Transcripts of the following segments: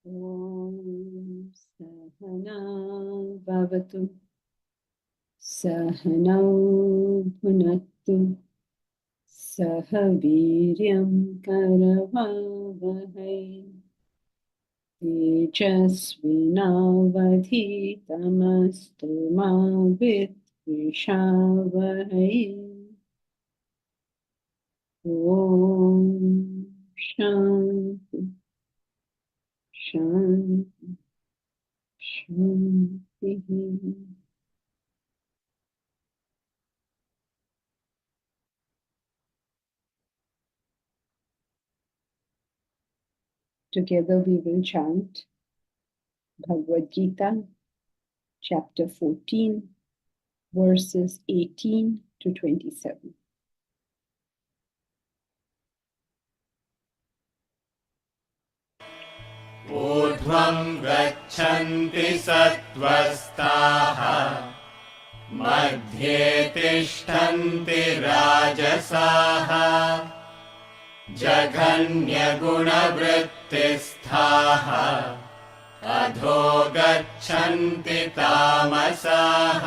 Om Sahana Bhavatu Sahanau Bhunattu Sahaviryam Karavavahai Tejasvinavadhitamastu ma Vidvishavahai. Om Shanti Shanti Shanti. Together we will chant Bhagavad Gita, chapter 14, verses 18 to 27. ऊर्ध्वं गच्छन्ति सत्त्वस्ताः मध्ये तिष्ठन्ति राजसाः जघन्यगुणवृत्तिस्थाः अधो गच्छन्ति तामसाः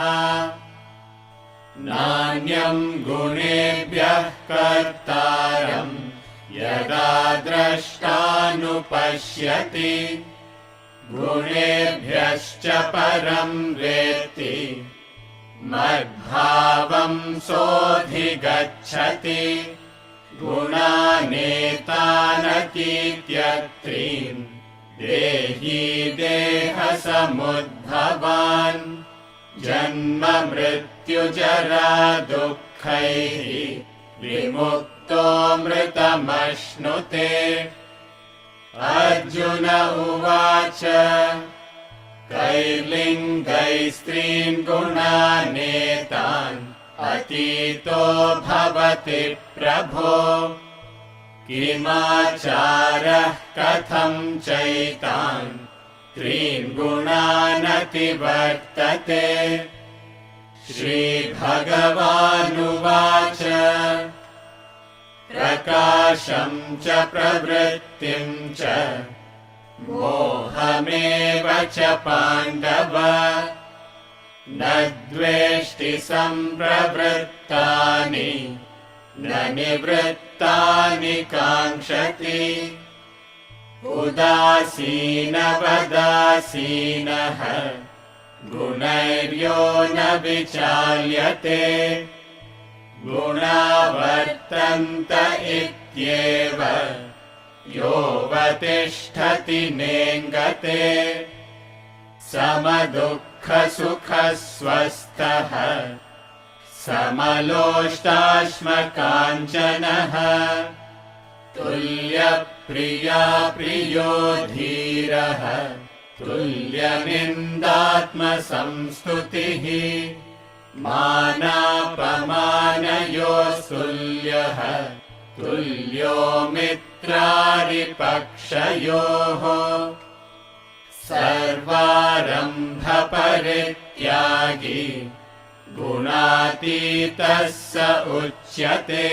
नान्यं गुणेभ्यः कर्तारम् यदा द्रष्टानुपश्यति गुणेभ्यश्च परं वेत्ति मद्भावं सोऽधिगच्छति गुणानेतानतीत्यत्रीन् देही देहसमुद्भवान् जन्म मृत्युजरा दुःखैः विमुक्तो मृतमश्नुते। अर्जुन उवाच कैर्लिङ्गैस्त्रीन् गुणानेतान् अतीतो भवति प्रभो किमाचारः कथं चैतान् त्रीन् गुणानतिवर्तते। श्रीभगवानुवाच प्रकाशं च प्रवृत्तिं च मोहमेव च पाण्डव न द्वेष्टि सम्प्रवृत्तानि न निवृत्तानि काङ्क्षति। उदासीनवदासीनः गुणैर्यो न विचाल्यते गुणा वर्तन्त इत्येव योऽवतिष्ठति नेङ्गते समदुःखसुखस्वस्थः समलोष्टाश्मकाञ्चनः तुल्यप्रिया प्रियो धीरः तुल्यनिन्दात्मसंस्तुतिः मानापमानयोस्तुल्यः तुल्यो मित्रारिपक्षयोः सर्वारम्भपरित्यागी गुणातीतः स उच्यते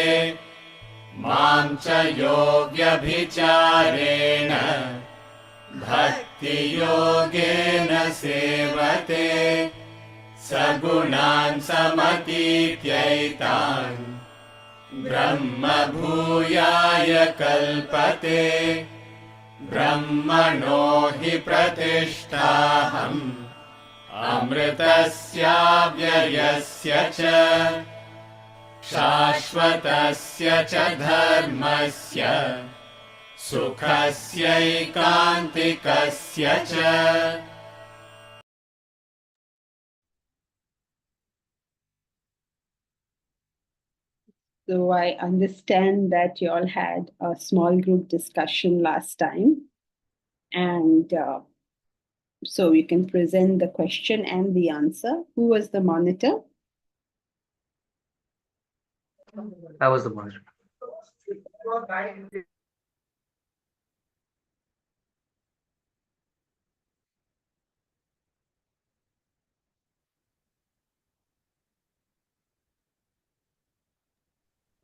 मां च यो व्यभिचारेण भक्तियोगेन सेवते सगुणान् समतीत्यैतान् ब्रह्मभूयाय कल्पते ब्रह्मणो हि प्रतिष्ठाहम् अमृतस्याव्ययस्य च शाश्वतस्य च धर्मस्य सुखस्यैकान्तिकस्य च So I understand that you all had a small group discussion last time. And so you can present the question and the answer. Who was the monitor? I was the monitor.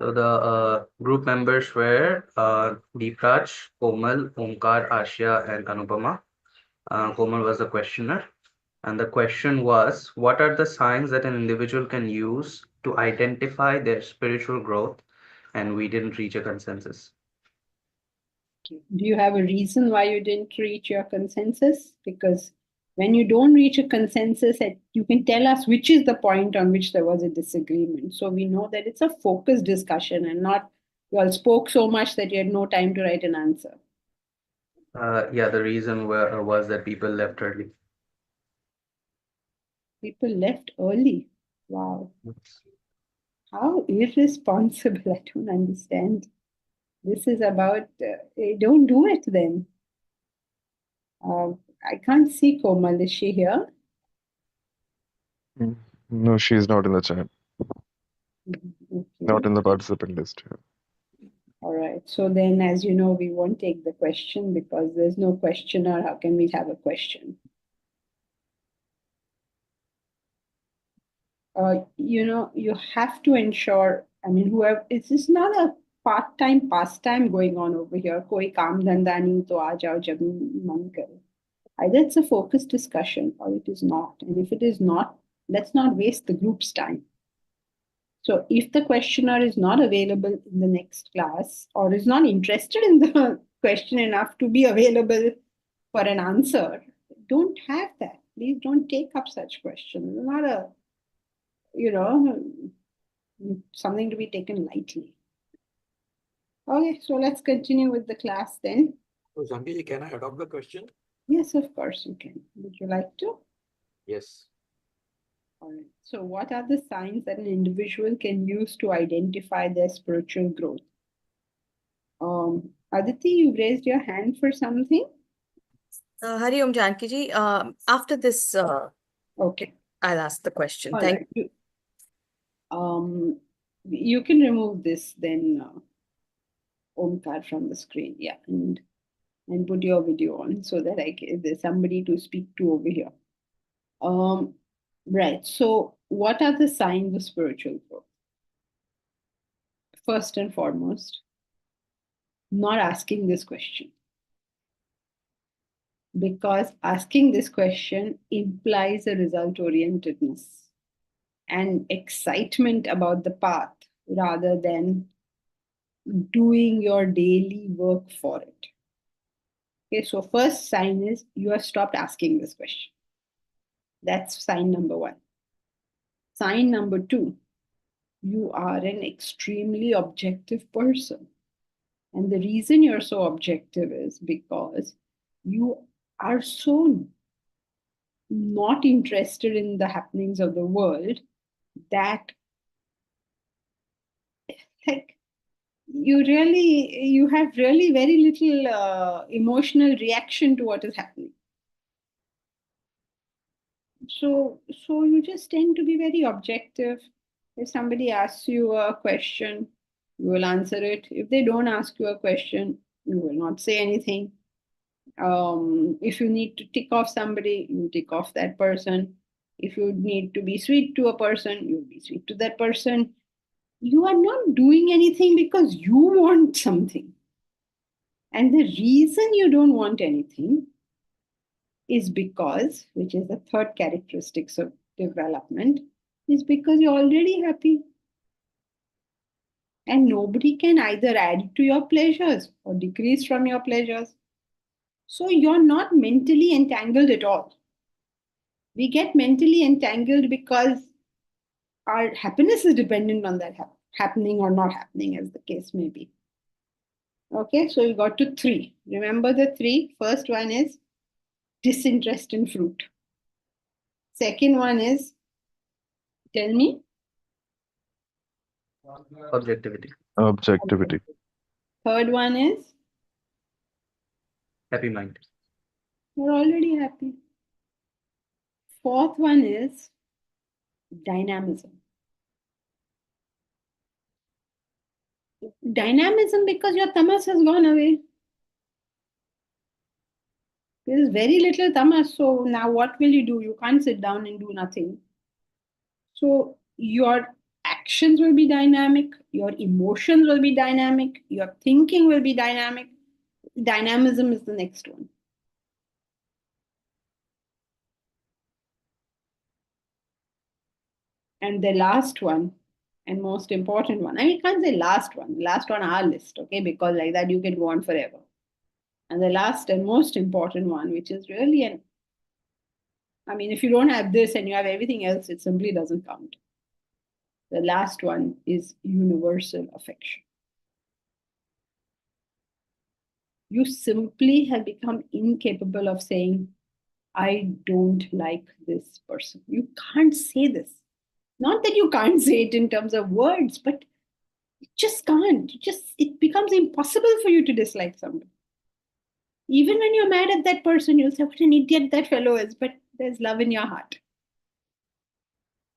So the group members were Deepraj, Komal, Omkar, Ashya, and Anupama. Komal was the questioner. And the question was, what are the signs that an individual can use to identify their spiritual growth? And we didn't reach a consensus. Do you have a reason why you didn't reach your consensus? Because when you don't reach a consensus, you can tell us which is the point on which there was a disagreement. So we know that it's a focused discussion and not you all spoke so much that you had no time to write an answer. Yeah, the reason was that people left early. People left early. Wow. How irresponsible. I don't understand. This is about, don't do it then. I can't see Komal. Is she here? No, she's not in the chat. Okay. Not in the participant list. Yeah. All right. So then, as you know, we won't take the question because there's no questioner. How can we have a question? You have to ensure, I mean, whoever, it's just not a part-time pastime going on over here. Koi kaam dhanda nahi to aa jao jab man kare. Either it's a focused discussion or it is not. And if it is not, let's not waste the group's time. So if the questioner is not available in the next class or is not interested in the question enough to be available for an answer, don't have that. Please don't take up such questions. It's not a, something to be taken lightly. Okay, so let's continue with the class then. So, Janki, can I adopt the question? Yes, of course you can. Would you like to? Yes. All right. So what are the signs that an individual can use to identify their spiritual growth? Aditi, you raised your hand for something? Hari Om Janki ji, after this, Okay. I'll ask the question. All Thank right. You can remove this then, Omkar from the screen. Yeah. And put your video on so that there's somebody to speak to over here. Right. So what are the signs of spiritual growth? First and foremost, not asking this question. Because asking this question implies a result-orientedness and excitement about the path rather than doing your daily work for it. Okay, so first sign is you have stopped asking this question. That's sign number one. Sign number two, you are an extremely objective person. And the reason you're so objective is because you are so not interested in the happenings of the world that, like, you have really very little emotional reaction to what is happening. So you just tend to be very objective. If somebody asks you a question, you will answer it. If they don't ask you a question, you will not say anything. If you need to tick off somebody, you tick off that person. If you need to be sweet to a person, you'll be sweet to that person. You are not doing anything because you want something. And the reason you don't want anything is because, which is the third characteristics of development, is because you're already happy. And nobody can either add to your pleasures or decrease from your pleasures. So you're not mentally entangled at all. We get mentally entangled because our happiness is dependent on that happening or not happening, as the case may be. Okay, so we got to three. Remember the three. First one is disinterest in fruit. Second one is, tell me. Objectivity. Objectivity. Third one is, Happy mind. you're already happy. Fourth one is dynamism. Dynamism because your tamas has gone away. There is very little tamas, so now what will you do? You can't sit down and do nothing. So your actions will be dynamic, your emotions will be dynamic, your thinking will be dynamic. Dynamism is the next one. And the last one, and most important one, I mean, you can't say last on our list, okay, because like that you can go on forever. And the last and most important one, which is really I mean, if you don't have this and you have everything else, it simply doesn't count. The last one is universal affection. You simply have become incapable of saying, I don't like this person. You can't say this. Not that you can't say it in terms of words, but you just can't. It becomes impossible for you to dislike somebody. Even when you're mad at that person, you'll say, what an idiot that fellow is, but there's love in your heart.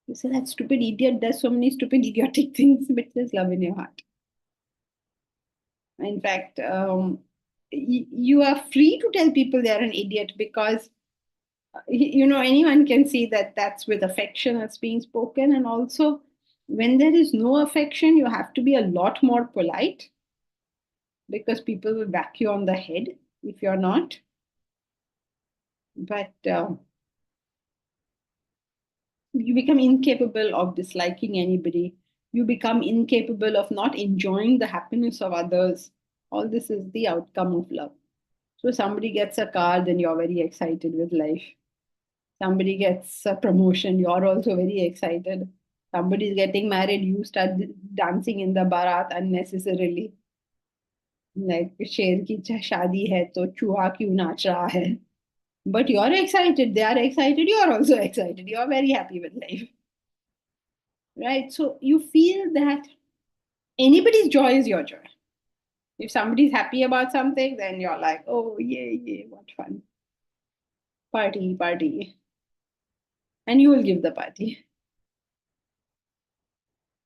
You say, that stupid idiot does so many stupid, idiotic things, but there's love in your heart. In fact, you are free to tell people they're an idiot because, anyone can see that that's with affection that's being spoken. And also, when there is no affection, you have to be a lot more polite because people will whack you on the head if you're not. But you become incapable of disliking anybody. You become incapable of not enjoying the happiness of others. All this is the outcome of love. So somebody gets a car, then you're very excited with life. Somebody gets a promotion, you're also very excited. Somebody's getting married, you start dancing in the barat unnecessarily. Like शेर की शादी है तो चूहा क्यों नाच रहा है? But you're excited, they are excited, you're also excited, you're very happy with life. Right? So you feel that anybody's joy is your joy. If somebody's happy about something, then you're like, oh, yay, what fun. Party. And you will give the party.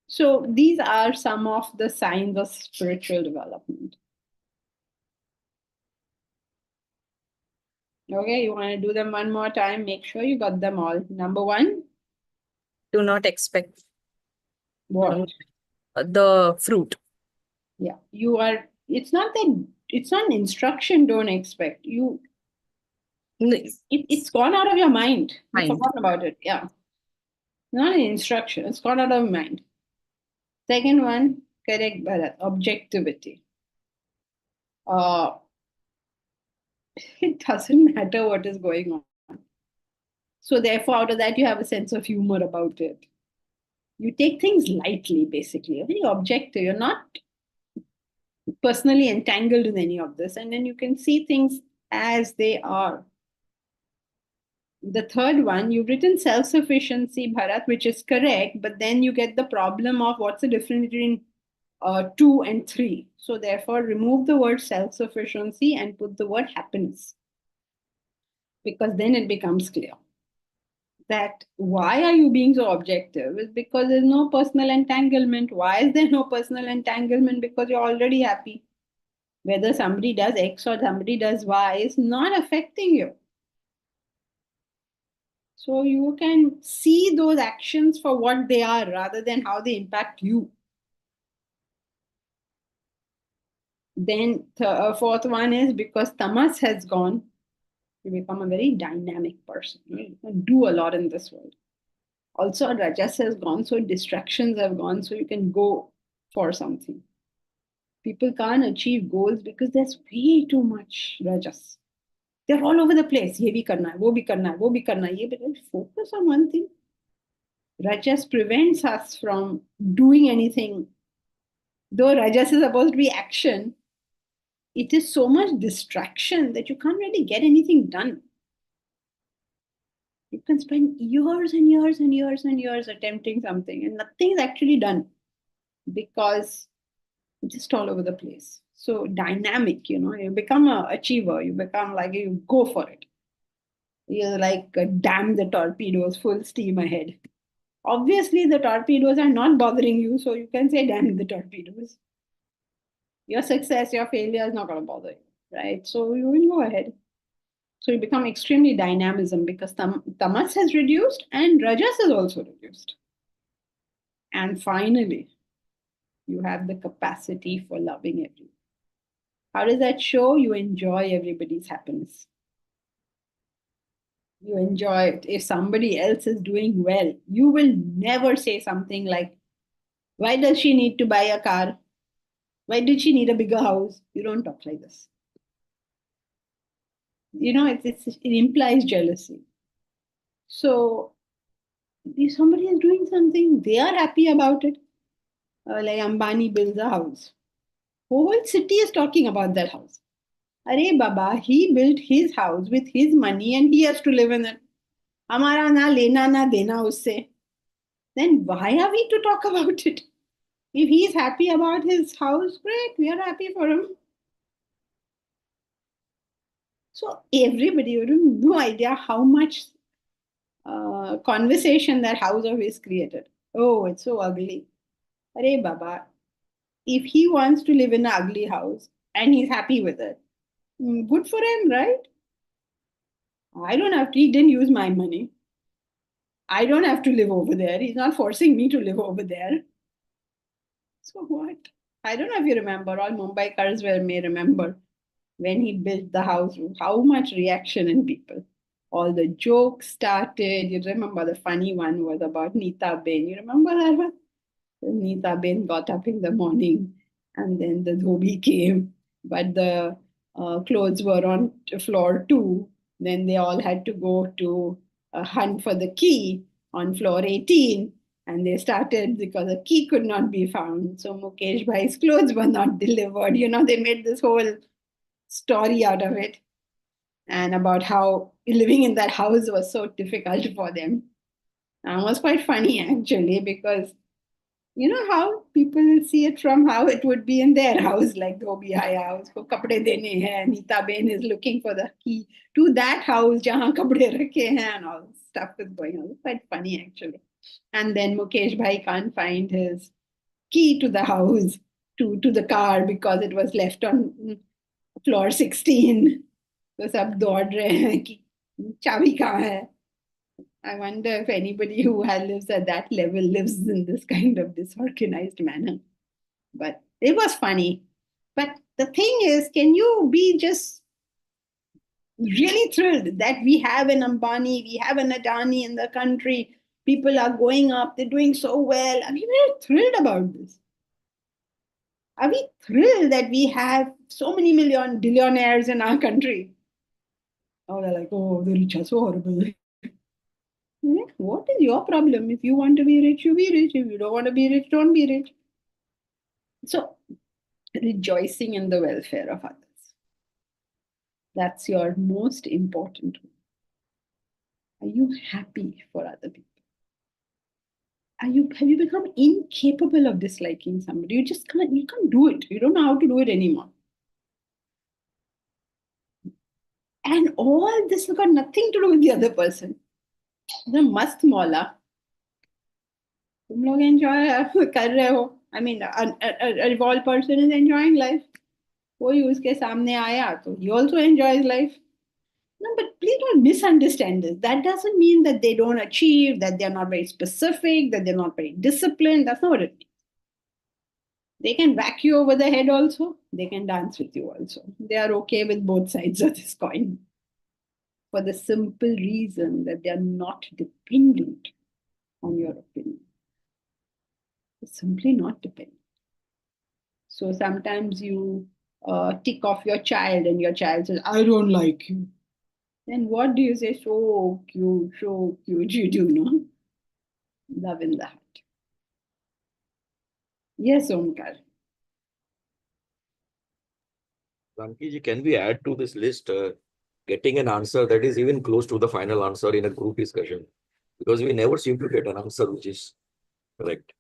So these are some of the signs of spiritual development. Okay, you want to do them one more time? Make sure you got them all. Number one, Do not expect what? the fruit. Yeah, it's not an instruction, don't expect. It's gone out of your mind. You Mind. forgot about it. Yeah. Not an instruction, it's gone out of your mind. Second one, correct, Bharat, objectivity. It doesn't matter what is going on. So therefore, out of that, you have a sense of humor about it. You take things lightly, basically. You're very objective. You're not personally entangled in any of this. And then you can see things as they are. The third one, you've written self-sufficiency, Bharat, which is correct, but then you get the problem of what's the difference between 2 and 3. So therefore, remove the word self-sufficiency and put the word happiness, because then it becomes clear that why are you being so objective is because there's no personal entanglement. Why is there no personal entanglement? Because you're already happy. Whether somebody does X or somebody does Y is not affecting you. So you can see those actions for what they are rather than how they impact you. Then the fourth one is because tamas has gone, you become a very dynamic person. You can do a lot in this world. Also, rajas has gone, so distractions have gone, so you can go for something. People can't achieve goals because there's way too much rajas. They're all over the place. Ye bhi karna hai, wo bhi karna hai, wo bhi karna hai. But focus on one thing. Rajas prevents us from doing anything. Though rajas is supposed to be action, it is so much distraction that you can't really get anything done. You can spend years and years and years and years attempting something and nothing is actually done because it's just all over the place. So dynamic, you become an achiever. You become like, you go for it. You're like, damn the torpedoes, full steam ahead. Obviously, the torpedoes are not bothering you, so you can say, damn the torpedoes. Your success, your failure is not going to bother you, right? So you will go ahead. So you become extremely dynamism because tamas has reduced and rajas has also reduced. And finally, you have the capacity for loving everyone. How does that show? You enjoy everybody's happiness. You enjoy it. If somebody else is doing well, you will never say something like, why does she need to buy a car? Why did she need a bigger house? You don't talk like this. It implies jealousy. So if somebody is doing something, they are happy about it. Like Ambani builds a house. Whole city is talking about that house. Arey Baba, he built his house with his money and he has to live in it. Hamara na lena na dena usse. Then why are we to talk about it? If he's happy about his house, great, we are happy for him. So everybody, you have no idea how much conversation that house of his created. Oh, it's so ugly. Arey Baba, if he wants to live in an ugly house and he's happy with it, good for him, right? I don't have to, he didn't use my money. I don't have to live over there. He's not forcing me to live over there. So what? I don't know if you remember, all Mumbaikars may remember when he built the house, how much reaction in people. All the jokes started. You remember the funny one was about Nita Ben. You remember that one? Nita Ben got up in the morning and then the dhobi came, but the clothes were on floor 2. Then they all had to go to hunt for the key on floor 18. And they started because the key could not be found. So Mukesh Bhai's clothes were not delivered. They made this whole story out of it and about how living in that house was so difficult for them. And it was quite funny actually because you know how people see it from how it would be in their house, like Dhobi Hai house, ko kapde dene hai, Nita Ben is looking for the key to that house, jahan kapde rakhe hain, and all stuff is going on. It's quite funny actually. And then Mukesh Bhai can't find his key to the house, to the car because it was left on floor 16. So sab daud rahe hain ki chavi kahan hai. I wonder if anybody who lives at that level lives in this kind of disorganized manner. But it was funny. But the thing is, can you be just really thrilled that we have an Ambani, we have an Adani in the country, people are going up, they're doing so well. Are we very thrilled about this? Are we thrilled that we have so many million billionaires in our country? Oh, they're like, oh, the rich are so horrible. What is your problem? If you want to be rich, you be rich. If you don't want to be rich, don't be rich. So, rejoicing in the welfare of others. That's your most important one. Are you happy for other people? Have you become incapable of disliking somebody? You can't do it. You don't know how to do it anymore. And all this has got nothing to do with the other person. The mast maula. तुम लोग enjoy कर रहे हो. I mean, a revolved person is enjoying life. कोई उसके सामने आया तो he also enjoys life. No, but please don't misunderstand this. That doesn't mean that they don't achieve, that they're not very specific, that they're not very disciplined. That's not what it means. They can whack you over the head also. They can dance with you also. They are okay with both sides of this coin. For the simple reason that they are not dependent on your opinion. They're simply not dependent. So sometimes you tick off your child and your child says, I don't like you. Then what do you say? So cute, you do, no? Love in the heart. Yes, Omkar. Janki ji, can we add to this list getting an answer that is even close to the final answer in a group discussion? Because we never seem to get an answer which is correct.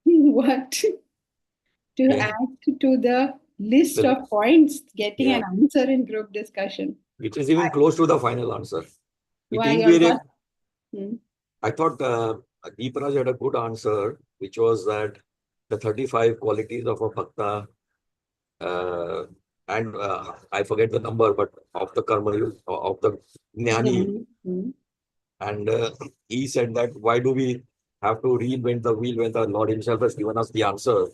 What? To Yeah. add to the list of points, getting an Yeah. answer in group discussion. Which is even close to the final answer. Why It you're invariably- not? I thought Deeparaj had a good answer, which was that the 35 qualities of a bhakta, and I forget the number, but of the karma, of the jnani. Hmm. And he said that why do we have to reinvent the wheel when the Lord himself has given us the answer?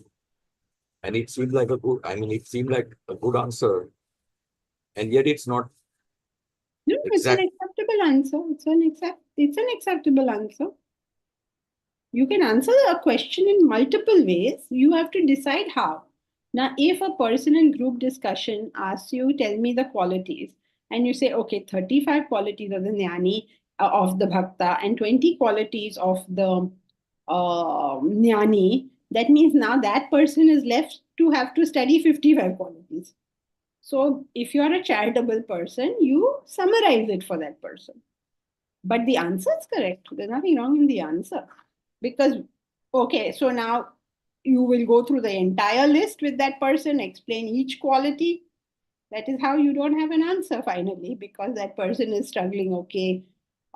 And it seemed like it seemed like a good answer. And yet it's not. No, it's an acceptable answer. It's an acceptable answer. You can answer a question in multiple ways. You have to decide how. Now, if a person in group discussion asks you, tell me the qualities, and you say, okay, 35 qualities of the jnani, of the bhakta, and 20 qualities of the jnani, that means now that person is left to have to study 55 qualities. So, if you are a charitable person, you summarize it for that person. But the answer is correct. There's nothing wrong in the answer. Because, okay, so now you will go through the entire list with that person, explain each quality. That is how you don't have an answer finally, because that person is struggling. Okay,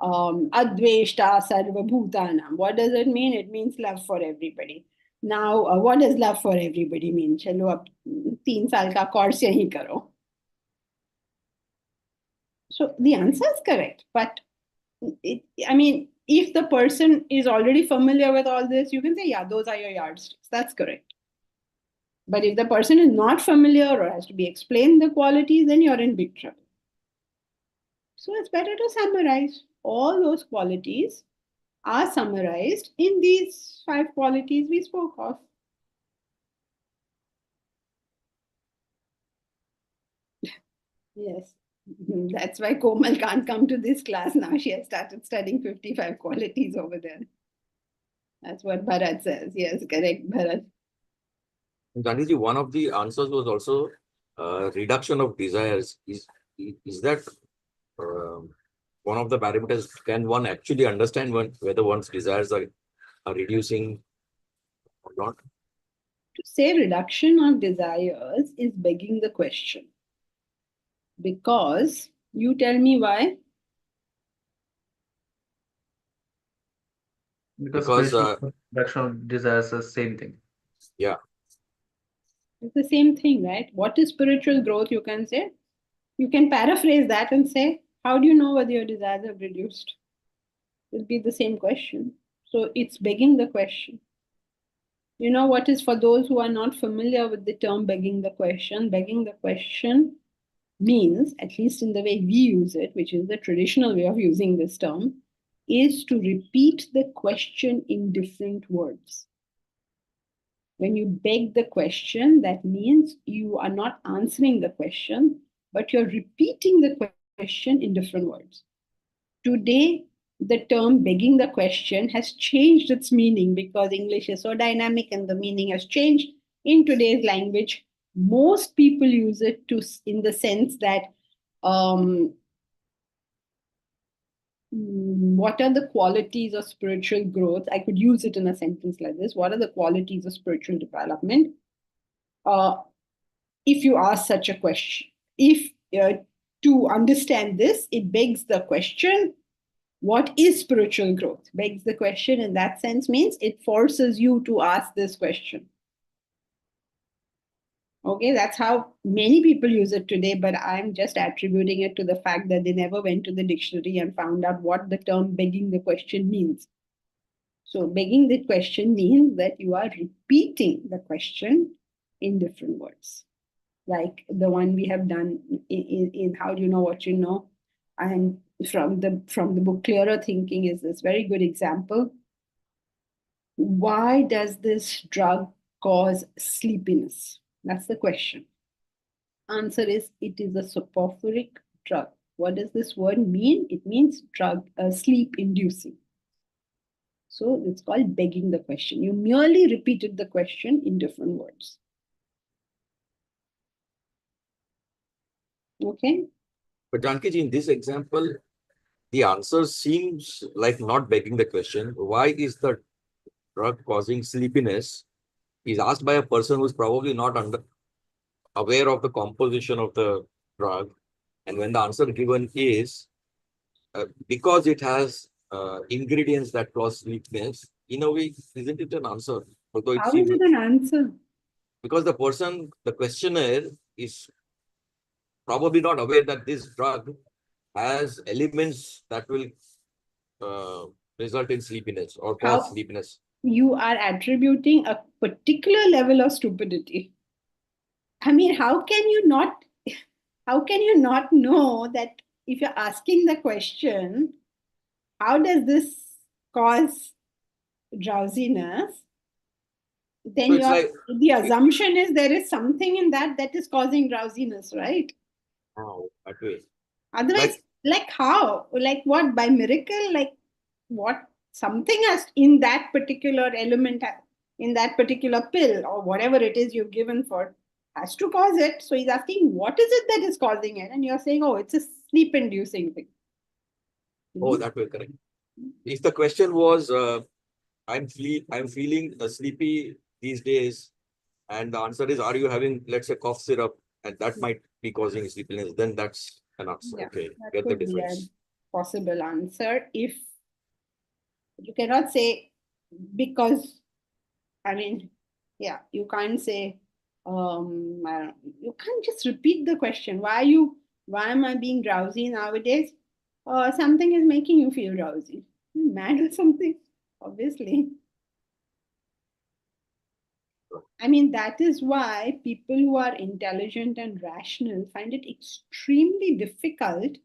adveshta sarva bhutanam. What does it mean? It means love for everybody. Now, what does love for everybody mean? Chalo, ab 3 saal ka course yahi karo. So the answer is correct, but if the person is already familiar with all this, you can say, yeah, those are your yardsticks. That's correct. But if the person is not familiar or has to be explained the qualities, then you're in big trouble. So it's better to summarize. All those qualities are summarized in these 5 qualities we spoke of. Yes. That's why Komal can't come to this class now. She has started studying 55 qualities over there. That's what Bharat says. Yes, correct, Bharat. Gandhiji, one of the answers was also reduction of desires. Is that one of the parameters? Can one actually understand whether one's desires are reducing or not? To say reduction of desires is begging the question. Because you tell me why. Because reduction of desires is the same thing. Yeah. It's the same thing, right? What is spiritual growth, you can say? You can paraphrase that and say, how do you know whether your desires have reduced? It will be the same question. So it's begging the question. You know what is, for those who are not familiar with the term begging the question means, at least in the way we use it, which is the traditional way of using this term, is to repeat the question in different words. When you beg the question, that means you are not answering the question, but you're repeating the question in different words. Today, the term begging the question has changed its meaning because English is so dynamic and the meaning has changed. In today's language, most people use it to in the sense that what are the qualities of spiritual growth? I could use it in a sentence like this. What are the qualities of spiritual development? If you ask such a question, if to understand this, it begs the question, what is spiritual growth? Begs the question in that sense means it forces you to ask this question. Okay, that's how many people use it today, but I'm just attributing it to the fact that they never went to the dictionary and found out what the term begging the question means. So, begging the question means that you are repeating the question in different words, like the one we have done in How Do You Know What You Know? And from the book Clearer Thinking is this very good example. Why does this drug cause sleepiness? That's the question. Answer is, it is a soporific drug. What does this word mean? It means drug, sleep inducing. So it's called begging the question. You merely repeated the question in different words. Okay. But Janki ji, in this example, the answer seems like not begging the question. Why is the drug causing sleepiness? Is asked by a person who's probably not aware of the composition of the drug. And when the answer given is because it has ingredients that cause sleepiness, in a way, isn't it an answer? Although it How is seems it an answer? because the questioner is probably not aware that this drug has elements that will result in sleepiness or cause sleepiness. You are attributing a particular level of stupidity. I mean, how can you not know that if you're asking the question, how does this cause drowsiness? Then So the assumption is there is something in that is causing drowsiness, right? Oh, that way. Otherwise, like how? Like what? By miracle? Like what? Something has in that particular element, in that particular pill or whatever it is you've given for, has to cause it. So he's asking, what is it that is causing it? And you're saying, oh, it's a sleep-inducing thing. Oh, that way, correct. If the question was, I'm feeling sleepy these days, and the answer is, are you having, let's say, cough syrup, and that might be causing sleepiness, then that's an answer. Yeah, Okay, that get the could be a difference. possible answer. If you cannot say because, I mean, yeah, you can't say, you can't just repeat the question. Why am I being drowsy nowadays? Something is making you feel drowsy. Mad or something, obviously. I mean, that is why people who are intelligent and rational find it extremely difficult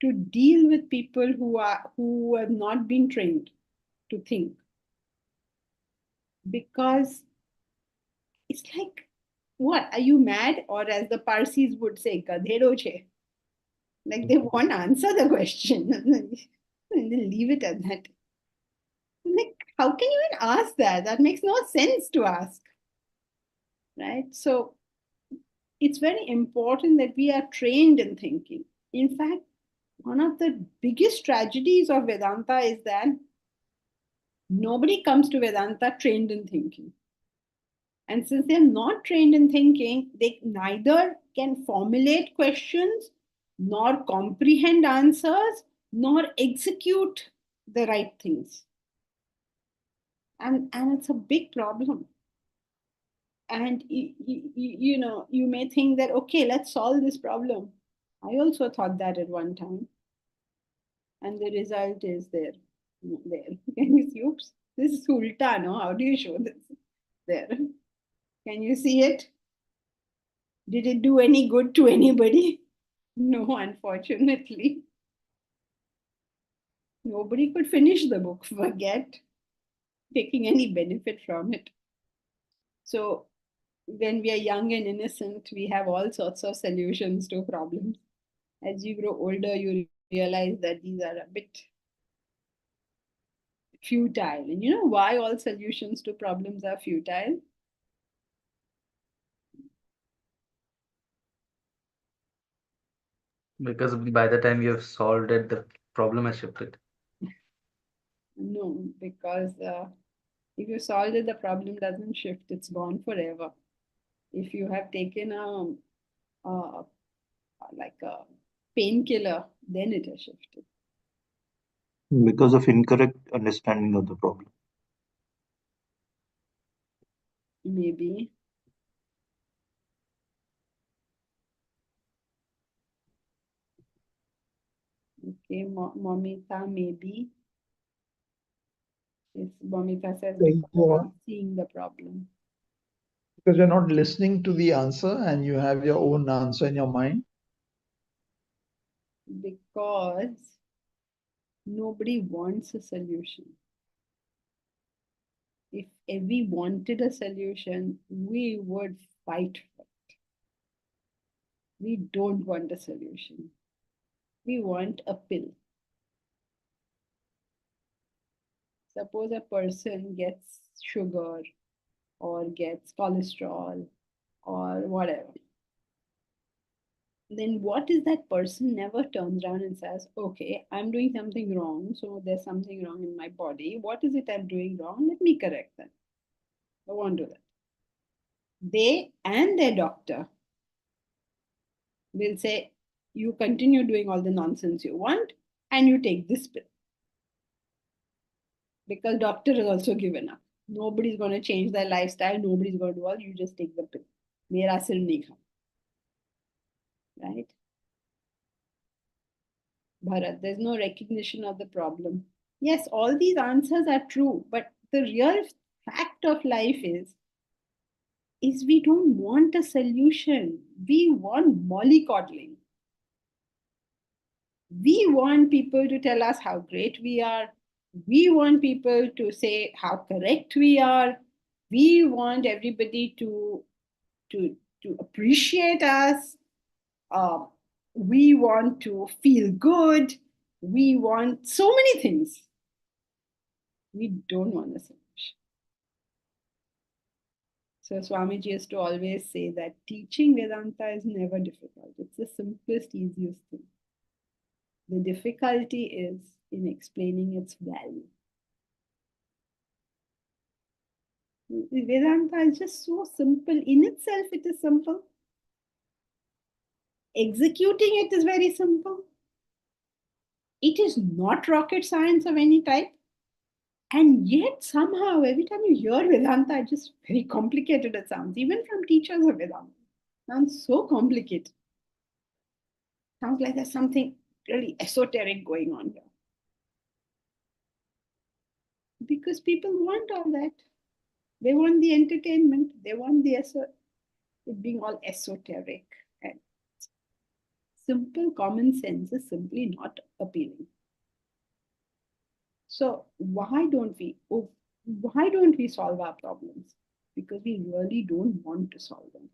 to deal with people who have not been trained to think, because it's like, what, are you mad? Or as the Parsis would say, gadhe do che. Like they won't answer the question and then leave it at that. Like, how can you even ask that? That makes no sense to ask. Right? So it's very important that we are trained in thinking. In fact, one of the biggest tragedies of Vedanta is that nobody comes to Vedanta trained in thinking. And since they're not trained in thinking, they neither can formulate questions, nor comprehend answers, nor execute the right things. And it's a big problem. And you may think that, okay, let's solve this problem. I also thought that at one time. And the result is there. There. Can you see? Oops. This is ulta, no? How do you show this? There. Can you see it? Did it do any good to anybody? No, unfortunately. Nobody could finish the book, forget taking any benefit from it. So, when we are young and innocent, we have all sorts of solutions to problems. As you grow older, you realize that these are a bit futile. And you know why all solutions to problems are futile? Because by the time you have solved it, the problem has shifted. No, because if you solve it, the problem doesn't shift, it's gone forever. If you have taken a like a painkiller, then it has shifted. Because of incorrect understanding of the problem. Maybe. Okay, Momita, maybe. Yes, Momita says Saying because you you're are- not seeing the problem. because you're not listening to the answer and you have your own answer in your mind. Because nobody wants a solution. If we wanted a solution, we would fight for it. We don't want a solution. We want a pill. Suppose a person gets sugar or gets cholesterol or whatever. Then what is that person never turns around and says, okay, I'm doing something wrong. So there's something wrong in my body. What is it I'm doing wrong? Let me correct that. I won't do that. They and their doctor will say, you continue doing all the nonsense you want and you take this pill. Because doctor has also given up. Nobody's going to change their lifestyle. Nobody's going to do all. You just take the pill. Mera sir nahi kha. Right? Bharat, there's no recognition of the problem. Yes, all these answers are true, but the real fact of life is we don't want a solution. We want mollycoddling. We want people to tell us how great we are. We want people to say how correct we are. We want everybody to, to appreciate us. Uh, we want to feel good. We want so many things. We don't want a solution. So Swamiji used to always say that teaching Vedanta is never difficult. It's the simplest, easiest thing. The difficulty is in explaining its value. Vedanta is just so simple. In itself, it is simple. Executing it is very simple. It is not rocket science of any type. And yet, somehow, every time you hear Vedanta, it's just very complicated it sounds, even from teachers of Vedanta. It sounds so complicated. Sounds like there's something really esoteric going on here. Because people want all that. They want the entertainment. They want the it being all esoteric. And simple common sense is simply not appealing. So why don't we solve our problems? Because we really don't want to solve them.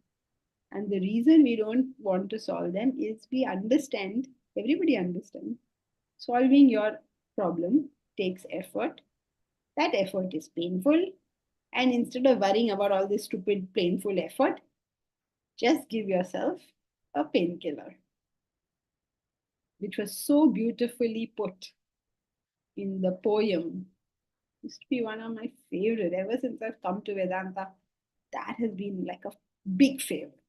And the reason we don't want to solve them is we understand, everybody understands, solving your problem takes effort. That effort is painful. And instead of worrying about all this stupid, painful effort, just give yourself a painkiller, which was so beautifully put in the poem. Used to be one of my favorite. Ever since I've come to Vedanta, that has been like a big favorite.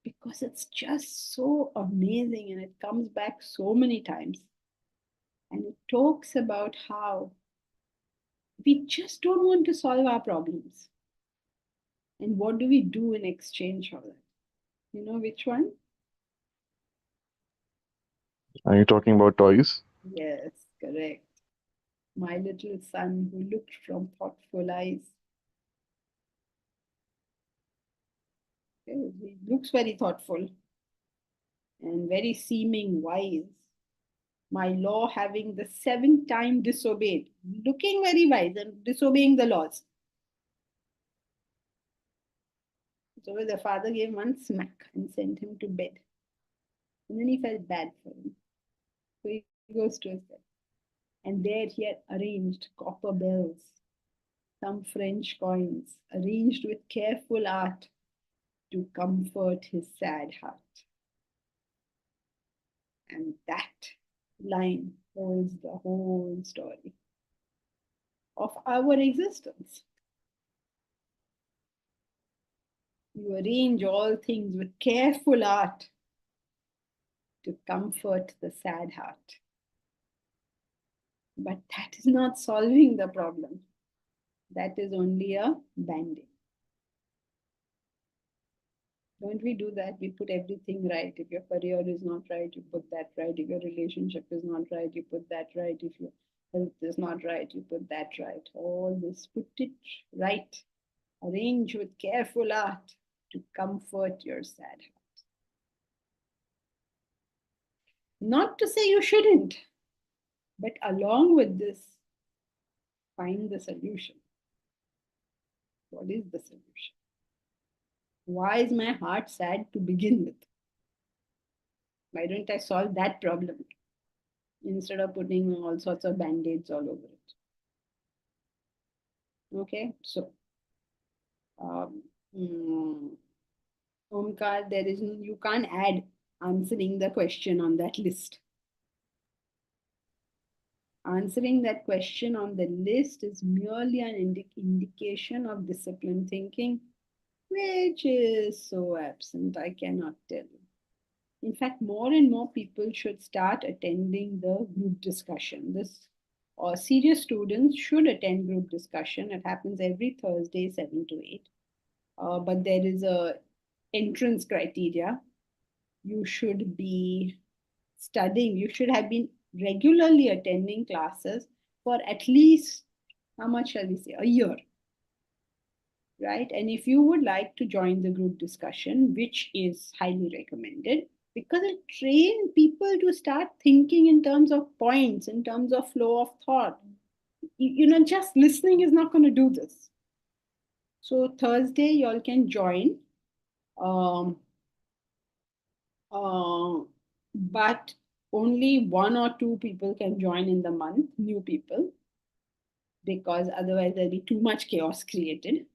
Because it's just so amazing and it comes back so many times. And it talks about how we just don't want to solve our problems. And what do we do in exchange for that? You know which one? Are you talking about toys? Yes, correct. My little son who looked from thoughtful eyes. Yes, he looks very thoughtful and very seeming wise. My law having the 7th time disobeyed, looking very wise and disobeying the laws. So the father gave one smack and sent him to bed. And then he felt bad for him. goes to his bed. And there he had arranged copper bells, some French coins, arranged with careful art to comfort his sad heart. And that line holds the whole story of our existence. You arrange all things with careful art to comfort the sad heart. But that is not solving the problem. That is only a band-aid. Don't we do that? We put everything right. If your career is not right, you put that right. If your relationship is not right, you put that right. If your health is not right, you put that right. All this, put it right. Arrange with careful art to comfort your sad heart. Not to say you shouldn't, but along with this, find the solution. What is the solution? Why is my heart sad to begin with? Why don't I solve that problem instead of putting all sorts of band-aids all over it? Okay, so Omkar, you can't add answering the question on that list. Answering that question on the list is merely an indication of disciplined thinking, which is so absent, I cannot tell you. In fact, more and more people should start attending the group discussion. Serious students should attend group discussion. It happens every Thursday, 7 to 8. But there is a entrance criteria. You should be studying. You should have been regularly attending classes for at least, how much shall we say, a year. Right? And if you would like to join the group discussion, which is highly recommended, because it trains people to start thinking in terms of points, in terms of flow of thought. Just listening is not going to do this. So Thursday, you all can join. But only 1 or 2 people can join in the month, new people, because otherwise there'll be too much chaos created.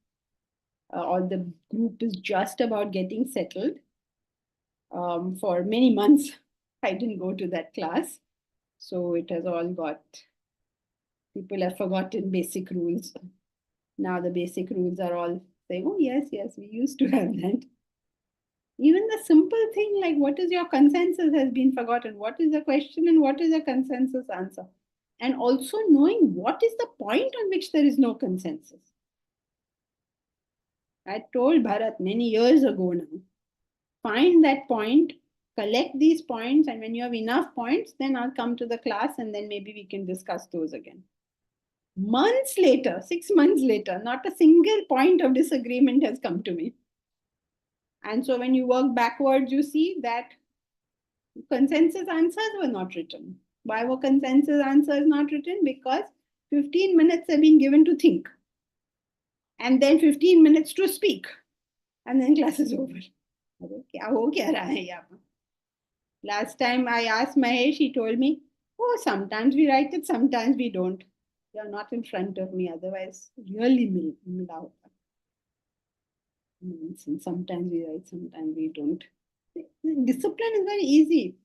Or the group is just about getting settled. For many months, I didn't go to that class. So it has all people have forgotten basic rules. Now the basic rules are all saying, oh, yes, we used to have that. Even the simple thing like what is your consensus has been forgotten. What is the question and what is the consensus answer? And also knowing what is the point on which there is no consensus. I told Bharat many years ago now, find that point, collect these points, and when you have enough points, then I'll come to the class and then maybe we can discuss those again. Months later, 6 months later, not a single point of disagreement has come to me. And so when you work backwards, you see that consensus answers were not written. Why were consensus answers not written? Because 15 minutes have been given to think. And then 15 minutes to speak. And then class is over. Last time I asked Mahesh, he told me, oh, sometimes we write it, sometimes we don't. You're not in front of me, otherwise really mil out. Sometimes we write, sometimes we don't. Discipline is very easy.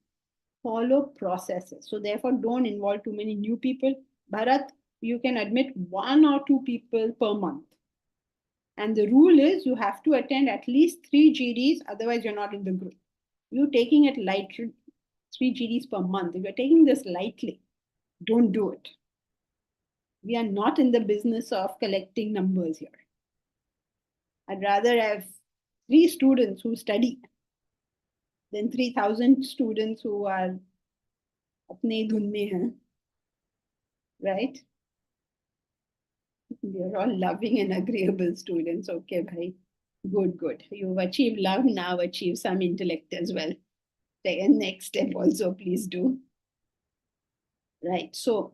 Follow processes. So therefore, don't involve too many new people. Bharat, you can admit 1 or 2 people per month. And the rule is you have to attend at least 3 GDs, otherwise you're not in the group. You're taking it lightly, 3 GDs per month. If you're taking this lightly, don't do it. We are not in the business of collecting numbers here. I'd rather have 3 students who study than 3,000 students who are apne dhun mein hain. Right? You're all loving and agreeable students. Okay, bhai. Good. You've achieved love, now achieve some intellect as well. The next step also, please do. Right. So,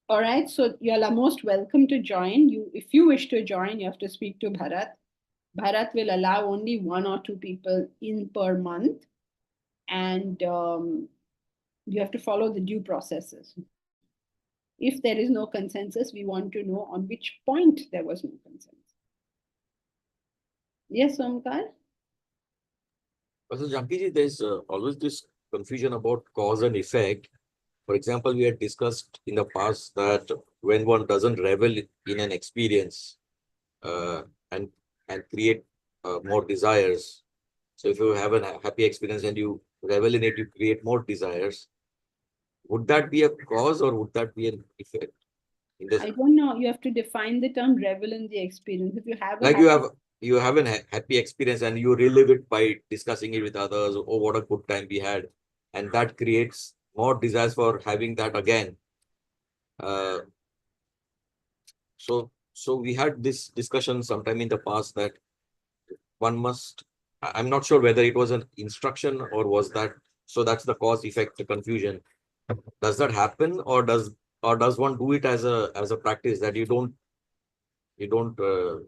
all right. So you are most welcome to join. If you wish to join, you have to speak to Bharat. Bharat will allow only 1 or 2 people in per month. And You have to follow the due processes. If there is no consensus, we want to know on which point there was no consensus. Yes, Omkar? So Janki, there's always this confusion about cause and effect. For example, we had discussed in the past that when one doesn't revel in an experience uh, and create more desires. So if you have a happy experience and you revel in it, you create more desires. Would that be a cause or would that be an effect? I don't know. You have to define the term revel in the experience. If you have a Like happy, you have a happy experience and you relive it by discussing it with others. Oh, what a good time we had, and that creates more desires for having that again. Uh, so we had this discussion sometime in the past that one must. I'm not sure whether it was an instruction or was that. So that's the cause effect confusion. Does that happen, or does one do it as a practice that you don't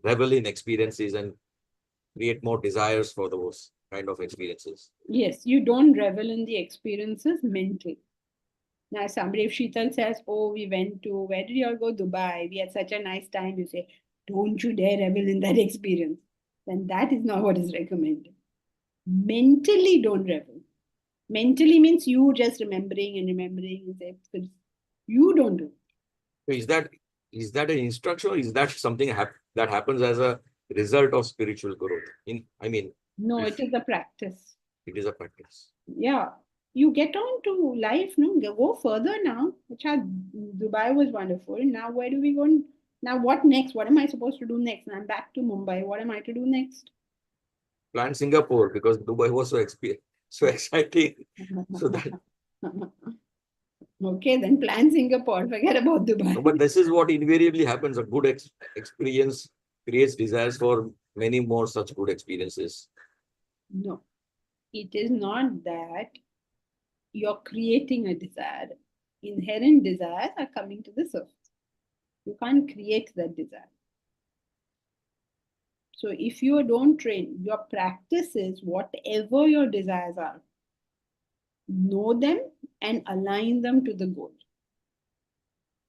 revel in experiences and create more desires for those kind of experiences? yes, you don't revel in the experiences mentally. Now, somebody, if Sheetal says, oh, we went to, where did you all go? Dubai. We had such a nice time. You say, don't you dare revel in that experience. Then that is not what is recommended. Mentally don't revel. Mentally means you just remembering and remembering. And say, you don't do it. So is that an instruction or is that something that happens as a result of spiritual growth? No, it is a practice. It is a practice. Yeah. You get on to life, no? Go further now. Dubai was wonderful. Now where do we go? Now what next? What am I supposed to do next? I'm back to Mumbai. What am I to do next? Plan Singapore because Dubai was so exciting. So that Okay, then plan Singapore. Forget about Dubai. but this is what invariably happens. A good experience creates desires for many more such good experiences. No, it is not that you're creating a desire. Inherent desires are coming to the surface. You can't create that desire. So if you don't train, your practice is whatever your desires are, know them and align them to the goal.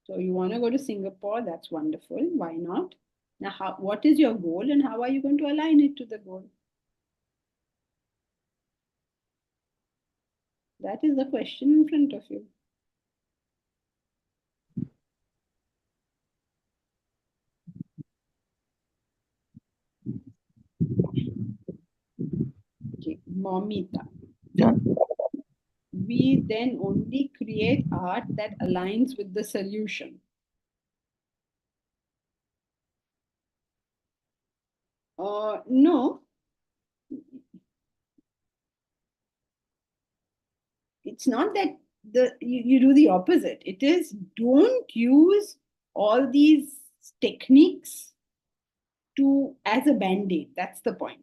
So you want to go to Singapore, that's wonderful. Why not? Now, what is your goal and how are you going to align it to the goal? That is the question in front of you. Okay, Momita. Yeah. We then only create art that aligns with the solution. No, it's not that you do the opposite. It is don't use all these techniques to as a band-aid. That's the point.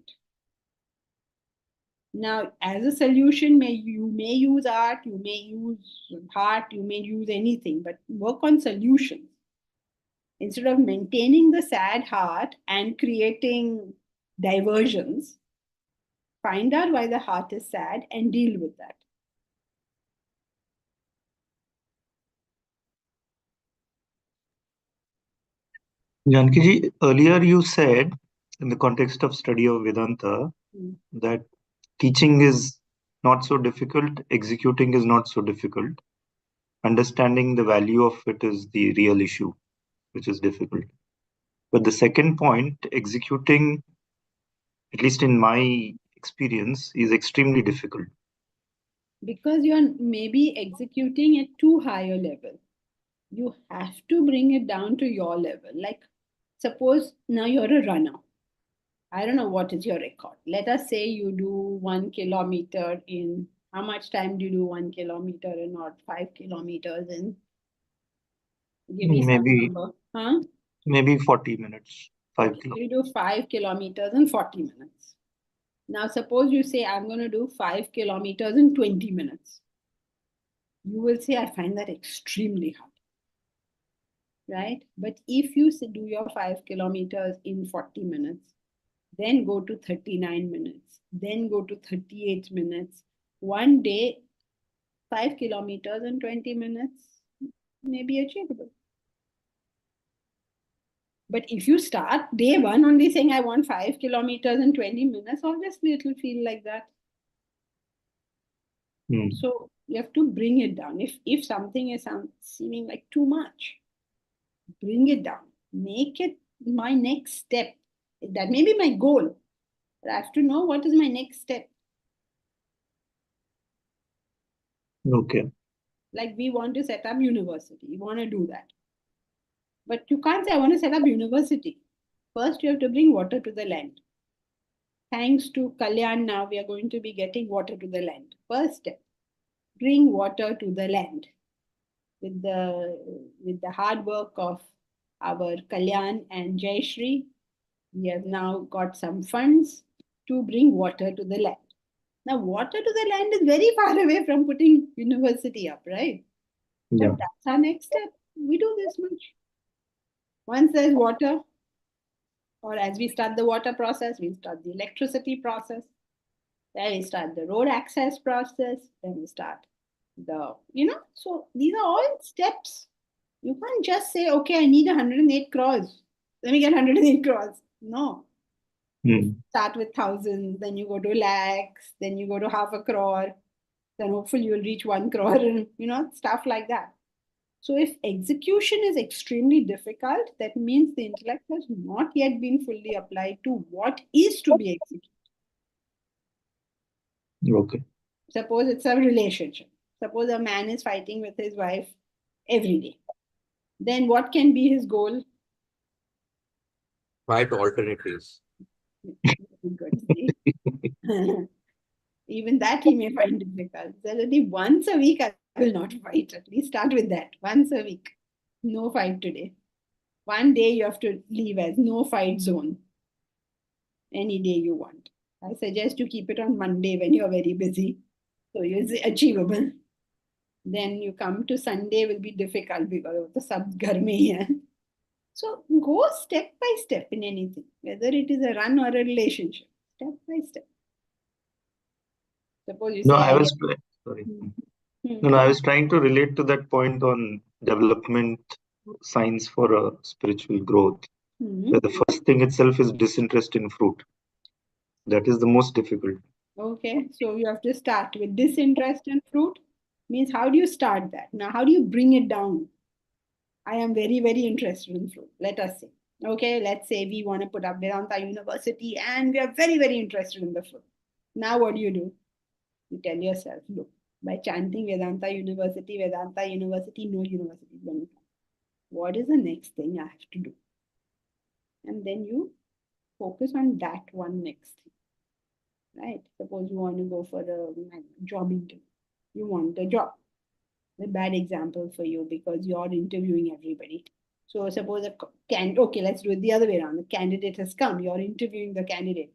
Now, as a solution, you may use art, you may use heart, you may use anything, but work on solutions. Instead of maintaining the sad heart and creating diversions, find out why the heart is sad and deal with that. Janki ji, earlier you said in the context of study of Vedanta that teaching is not so difficult, executing is not so difficult. Understanding the value of it is the real issue, which is difficult. But the second point, executing, at least in my experience, is extremely difficult. Because you're maybe executing at too high a level. You have to bring it down to your level. Like, suppose now you're a runner. I don't know what is your record. Let us say you do 1 kilometer in, how much time do you do 1 kilometer in, or 5 kilometers in? Give me some number. Huh? Maybe 40 minutes, 5 Okay, kilometers. you do 5 kilometers in 40 minutes. Now, suppose you say, I'm going to do 5 kilometers in 20 minutes. You will say, I find that extremely hard. Right? But if you do your 5 kilometers in 40 minutes, then go to 39 minutes, then go to 38 minutes, one day 5 kilometers in 20 minutes may be achievable. But if you start day one only saying, I want 5 kilometers in 20 minutes, obviously it will feel like that. So you have to bring it down. If something is seeming like too much, bring it down. Make it my next step. That may be my goal. But I have to know what is my next step. Okay. Like we want to set up university. You want to do that. But you can't say, I want to set up university. First, you have to bring water to the land. Thanks to Kalyan, now we are going to be getting water to the land. First step, bring water to the land. With the hard work of our Kalyan and Jayashree, we have now got some funds to bring water to the land. Now, water to the land is very far away from putting university up, right? Yeah. But that's our next step. We do this much. Once there's water, or as we start the water process, we start the electricity process, then we start the road access process, then we start the, so these are all steps. You can't just say, okay, I need 108 crores. Let me get 108 crores. No. Start with thousands, then you go to lakhs, then you go to half a crore, then hopefully you'll reach 1 crore, and stuff like that. So if execution is extremely difficult, that means the intellect has not yet been fully applied to what is to be executed. Okay. Suppose it's a relationship. Suppose a man is fighting with his wife every day. Then what can be his goal? Fight alternatives. Good. Even that he may find difficult. So once a week, I will not fight. At least start with that. Once a week. No fight today. One day you have to leave as no fight zone. Any day you want. I suggest you keep it on Monday when you're very busy. So it's achievable. Then you come to Sunday will be difficult because of the sab ghar mein hai. So go step by step in anything, whether it is a run or a relationship. Step by step. Suppose you No, say, I was sorry. No, I was trying to relate to that point on development signs for a spiritual growth. Where the first thing itself is disinterest in fruit. That is the most difficult. Okay, so you have to start with disinterest in fruit. Means how do you start that? Now, how do you bring it down? I am very, very interested in fruit. Let us say. Okay, let's say we want to put up Vedanta University and we are very, very interested in the fruit. Now, what do? You tell yourself, look, by chanting Vedanta University, no university is going to come. What is the next thing I have to do? And then you focus on that one next thing. Right? Suppose you want to go for a job interview. You want a job. A bad example for you because you're interviewing everybody. So suppose okay, let's do it the other way around. The candidate has come, you're interviewing the candidate.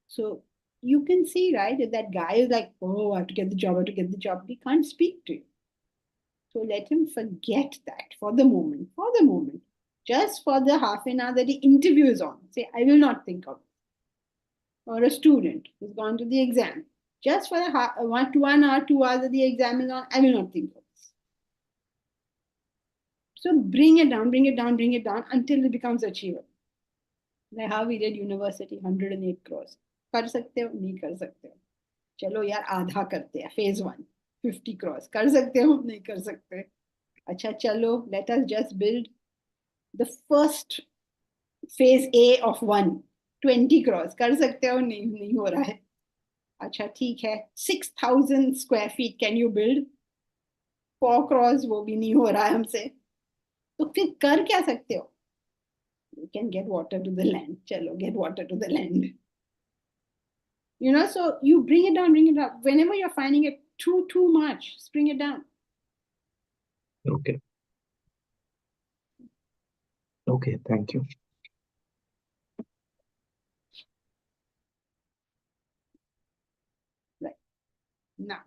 So you can see, right, if that guy is like, oh, I have to get the job, he can't speak to you. So let him forget that for the moment, just for the half an hour that the interview is on. Say, I will not think of it. Or a student who's gone to the exam. Just for 1 hour, 2 hours that the exam is on, I will not think of this. So bring it down until it becomes achievable. Like how we did university, 108 crores. कर सकते हो? नहीं कर सकते हो. चलो यार आधा करते हैं. Phase 1, 50 crores. कर सकते हो? नहीं कर सकते. अच्छा चलो, let us just build the first phase A of 1, 20 crores. कर सकते हो? नहीं हो रहा है. अच्छा ठीक है, 6,000 square feet can you build? 4 crores वो भी नहीं हो रहा है हमसे. तो फिर कर क्या सकते हो? You can get water to the land. Chalo, get water to the land. So you bring it down. Whenever you're finding it too much, just bring it down. Okay. Okay, thank you. Right. Now,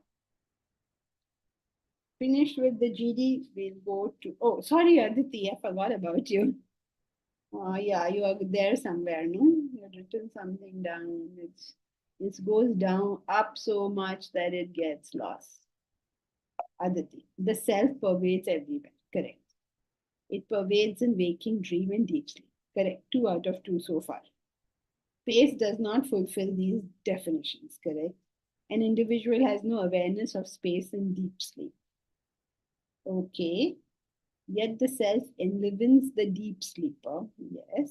finished with the GD, we'll go to, oh, sorry, Aditi, I forgot about you. Yeah, you are there somewhere, no? You have written something down. It goes down up so much that it gets lost. Aditi. The self pervades everywhere. Correct. It pervades in waking, dream, and deep sleep. Correct. 2 out of 2 so far. Space does not fulfill these definitions. Correct. An individual has no awareness of space in deep sleep. Okay. Yet the self enlivens the deep sleeper. Yes.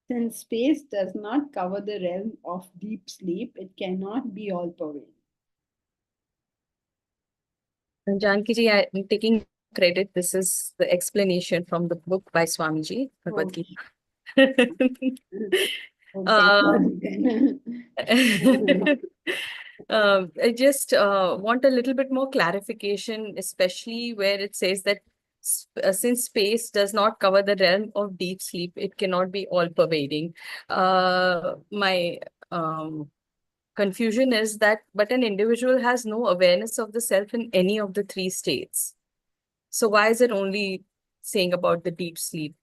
Since space does not cover the realm of deep sleep, it cannot be all pervading. Janki ji, I'm taking credit. This is the explanation from the book by Swamiji, Bhagavad Gita. I just want a little bit more clarification, especially where it says that since space does not cover the realm of deep sleep, it cannot be all pervading. My confusion is that, but an individual has no awareness of the self in any of the 3 states. So why is it only saying about the deep sleep?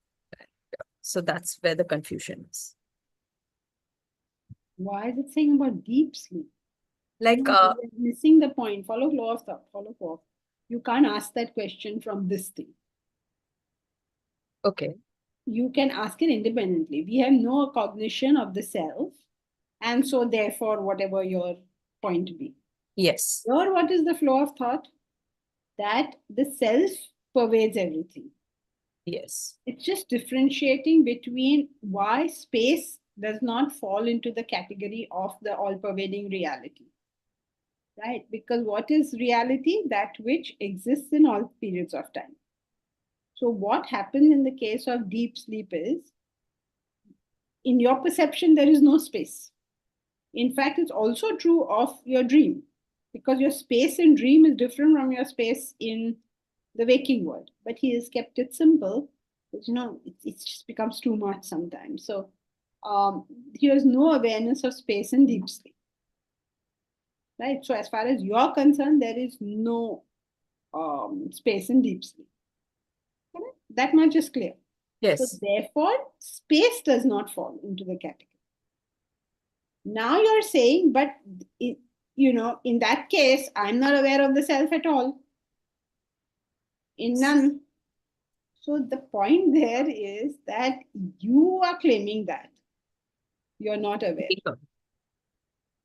So that's where the confusion is. Why is it saying about deep sleep? Like, you're missing the point. Follow law of thought. Follow law. You can't ask that question from this thing. okay. You can ask it independently. We have no cognition of the self, and so therefore, whatever your point be. Yes. Or what is the flow of thought? That the self pervades everything. Yes. It's just differentiating between why space does not fall into the category of the all-pervading reality. Right? Because what is reality? That which exists in all periods of time. So what happens in the case of deep sleep is, in your perception, there is no space. In fact, it's also true of your dream, because your space in dream is different from your space in the waking world. But he has kept it simple, because it just becomes too much sometimes. So he has no awareness of space in deep sleep. Right? So as far as you're concerned, there is no space in deep sleep. Correct? That much is clear. Yes. So therefore, space does not fall into the category. Now you're saying, but in that case, I'm not aware of the self at all. In none. So the point there is that you are claiming that you're not aware.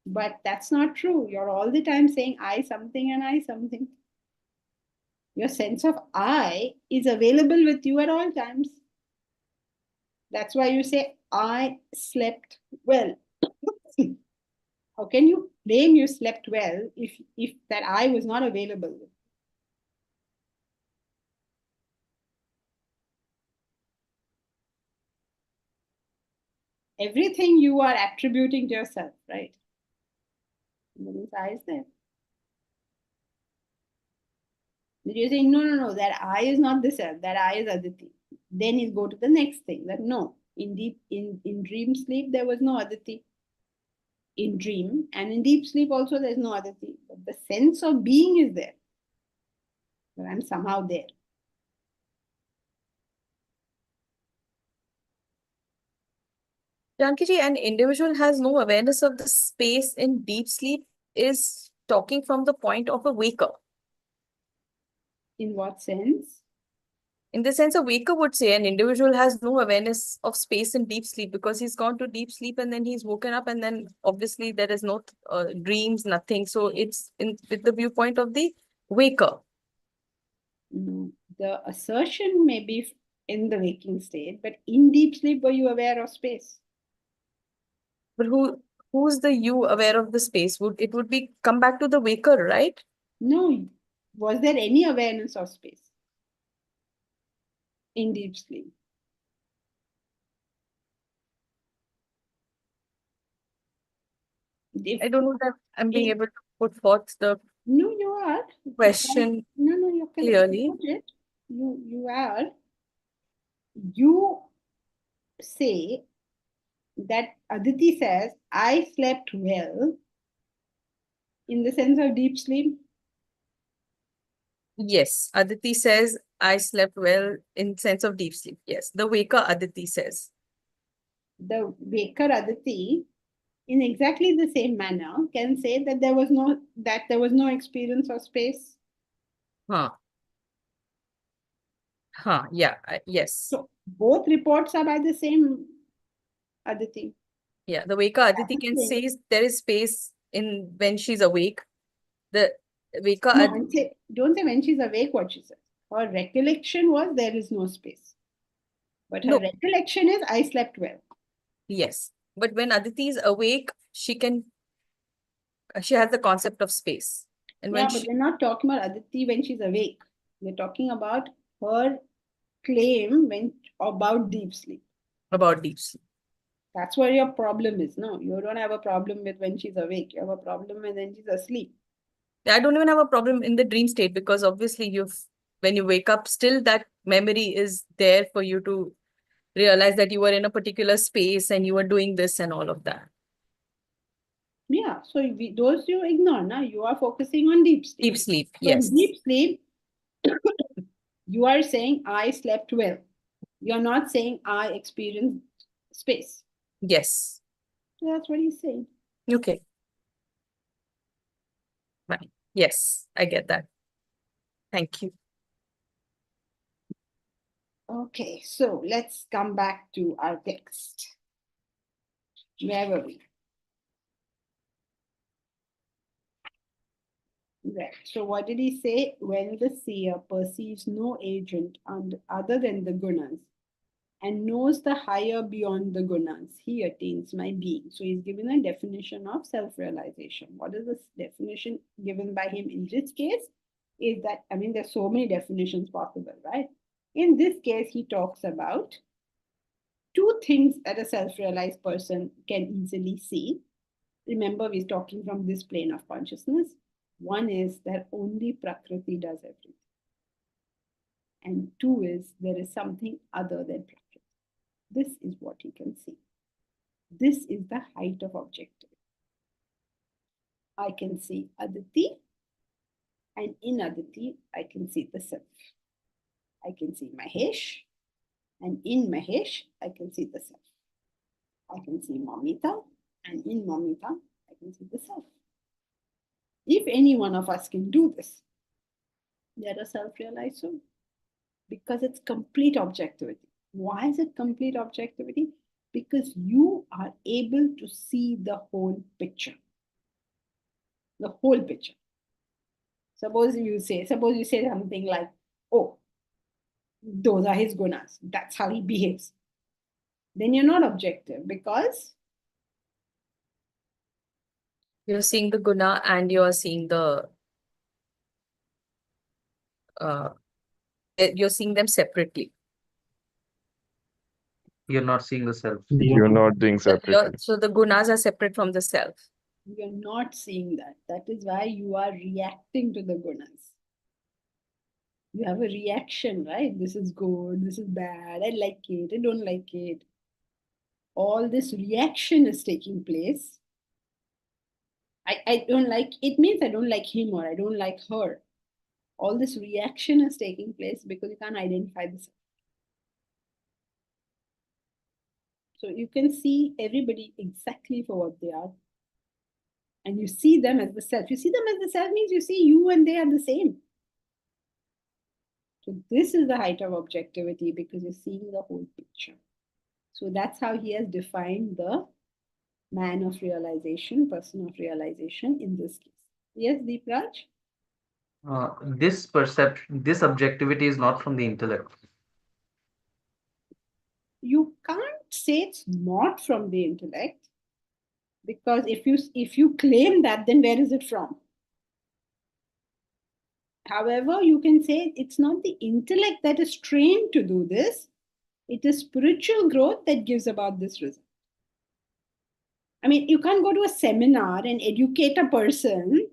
But that's not true. You're all the time saying I something and I something. Your sense of I is available with you at all times. That's why you say, I slept well. How can you claim you slept well if that I was not available? Everything you are attributing to yourself, right? This I is there. You're saying, no, that I is not the self, that I is Aditi. Then you go to the next thing, that no, in dream sleep, there was no Aditi. In dream and in deep sleep also, there's no Aditi. But the sense of being is there. But I'm somehow there. Janki ji, an individual has no awareness of the space in deep sleep is talking from the point of a waker. In what sense? In the sense, a waker would say an individual has no awareness of space in deep sleep because he's gone to deep sleep and then he's woken up, and then obviously there is no dreams, nothing. So it's with the viewpoint of the waker. The assertion may be in the waking state, but in deep sleep, were you aware of space? But who's the you aware of the space? It would be come back to the waker, right? No. Was there any awareness of space in deep sleep? I don't know that I'm being able to put forth the No, you are. question No, you're clearly. You are. You say that Aditi says, I slept well in the sense of deep sleep. Yes, Aditi says, I slept well in sense of deep sleep. Yes, the waker Aditi says. The waker Aditi, in exactly the same manner, can say that there was no experience of space. Huh. Huh. Yeah. Yes. So both reports are by the same Aditi. Yeah. The Veka Aditi can Same. say there is space in when she's awake. The Veka No, Aditi, don't say when she's awake what she said. Her recollection was there is no space. But her no. recollection is I slept well. Yes. But when Aditi is awake, she has the concept of space. And Yeah, when but she we're not talking about Aditi when she's awake. We're talking about her claim about deep sleep. about deep sleep. That's where your problem is. No, you don't have a problem with when she's awake. You have a problem with when she's asleep. I don't even have a problem in the dream state because obviously when you wake up, still that memory is there for you to realize that you were in a particular space and you were doing this and all of that. Yeah, so those you ignore. Now you are focusing on deep sleep. Deep sleep, So in yes. deep sleep, you are saying I slept well. You're not saying I experienced space. Yes. So that's what he's saying. Okay. Right. Yes, I get that. Thank you. Okay, so let's come back to our text. Where were we? Right. So what did he say? When the seer perceives no agent other than the gunas and knows the higher beyond the gunas, he attains my being. So he's given a definition of self-realization. What is the definition given by him in this case? Is that, I mean, there's so many definitions possible, right? In this case, he talks about two things that a self-realized person can easily see. Remember, we're talking from this plane of consciousness. One is that only Prakriti does everything. And two is there is something other than Prakriti. This is what he can see. This is the height of objectivity. I can see Aditi, and in Aditi, I can see the self. I can see Mahesh, and in Mahesh, I can see the self. I can see Mamita, and in Mamita, I can see the self. If any one of us can do this, they're a self-realized soul. Because it's complete objectivity. Why is it complete objectivity? Because you are able to see the whole picture. The whole picture. Suppose you say something like, oh, those are his gunas. That's how he behaves. Then you're not objective because You're seeing the guna and you're seeing you're seeing them separately. You're not seeing the self. You're not doing separately. So the gunas are separate from the self. you're not seeing that. That is why you are reacting to the gunas. You have a reaction, right? This is good, this is bad, I like it, I don't like it. All this reaction is taking place. I don't like it means I don't like him or I don't like her. All this reaction is taking place because you can't identify the self. So you can see everybody exactly for what they are. And you see them as the self. You see them as the self means you see you and they are the same. So this is the height of objectivity because you're seeing the whole picture. So that's how he has defined the man of realization, person of realization in this case. Yes, Deepraj? This objectivity is not from the intellect. You can't say it's not from the intellect because if you claim that, then where is it from? However, you can say it's not the intellect that is trained to do this. It is spiritual growth that gives about this result. I mean, you can't go to a seminar and educate a person.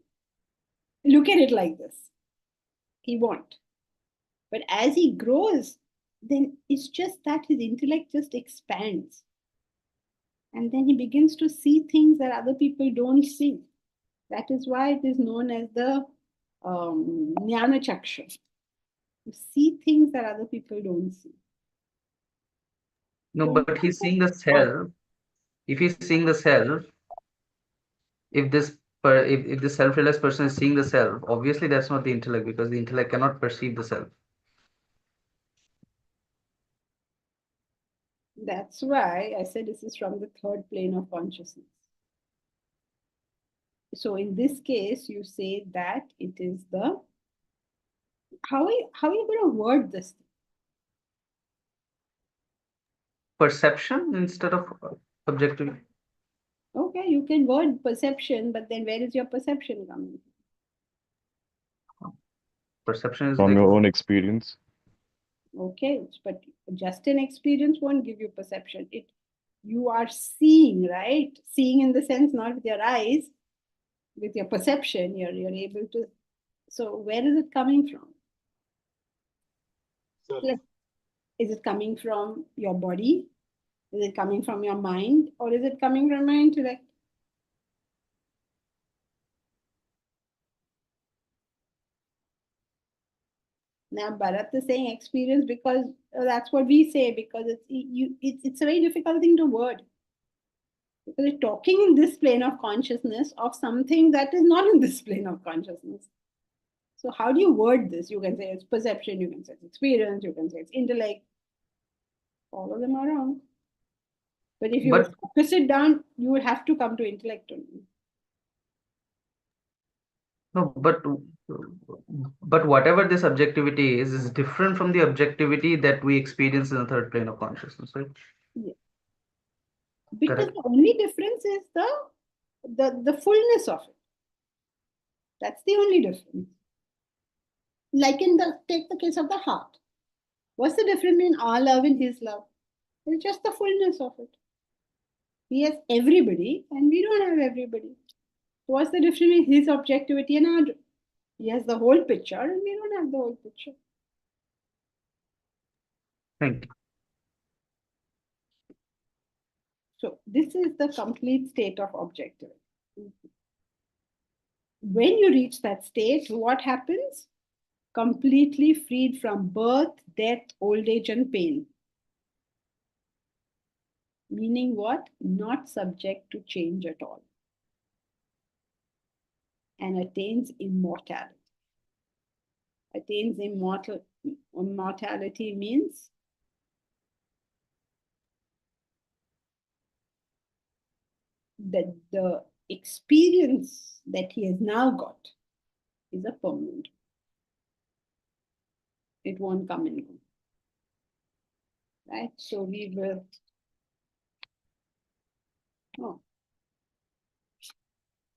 Look at it like this. He won't. But as he grows, then it's just that his intellect just expands. And then he begins to see things that other people don't see. That is why it is known as the Jnana Chaksha. You see things that other people don't see. No, but he's seeing the self. If he's seeing the self, if this But if the self-realized person is seeing the self, obviously that's not the intellect, because the intellect cannot perceive the self. That's why I said this is from the third plane of consciousness. So in this case, you say that it is the, how are you going to word this? Perception instead of objectivity. Okay, you can word perception, but then where is your perception coming from? Perception is From like, your own experience. Okay, but just an experience won't give you perception. You are seeing, right? Seeing in the sense not with your eyes, with your perception, you're able to. So where is it coming from? Like, is it coming from your body? Is it coming from your mind? Or is it coming from your intellect? Now Bharat is saying experience because that's what we say, because it's a very difficult thing to word. Because you're talking in this plane of consciousness of something that is not in this plane of consciousness. So how do you word this? You can say it's perception, you can say it's experience, you can say it's intellect. All of them are wrong. But if you But- focus it down, you would have to come to intellect only. no, but whatever this objectivity is different from the objectivity that we experience in the third plane of consciousness, right? Yeah. Because Correct. the only difference is the fullness of it. That's the only difference. Like take the case of the heart. What's the difference between our love and his love? It's just the fullness of it. He has everybody and we don't have everybody. So what's the difference between his objectivity and our? He has the whole picture and we don't have the whole picture. Thank you. So this is the complete state of objectivity. When you reach that state, what happens? Completely freed from birth, death, old age, and pain. Meaning what? Not subject to change at all. And attains immortality. Attains immortality means that the experience that he has now got is a permanent. It won't come and go. Right? So we will. Oh.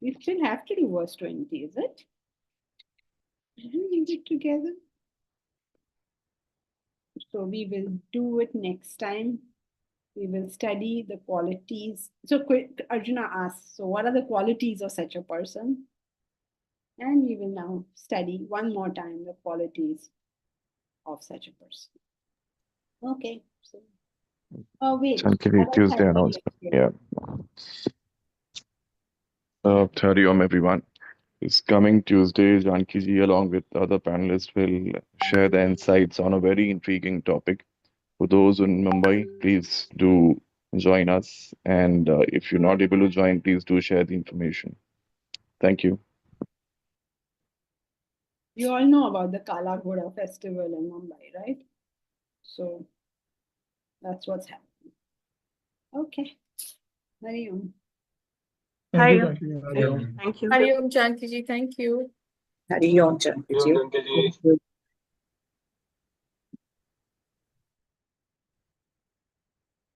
We still have to do verse 20, is it? Did we leave it together? So we will do it next time. We will study the qualities. So Arjuna asks, so what are the qualities of such a person? And we will now study one more time the qualities of such a person. Okay. So, wait. Janki Bharat Tuesday has announcement. one Yeah. Hurry on everyone. This coming Tuesday, Janki ji, along with other panelists, will share the insights on a very intriguing topic. For those in Mumbai, please do join us. And if you're not able to join, please do share the information. Thank you. You all know about the Kala Ghoda festival in Mumbai, right? So that's what's happening. Okay. Hari Om. Thank you, Hari Om. Janki. Thank you. Hari Om, Janki ji. Thank you. Hari Om, Janki ji.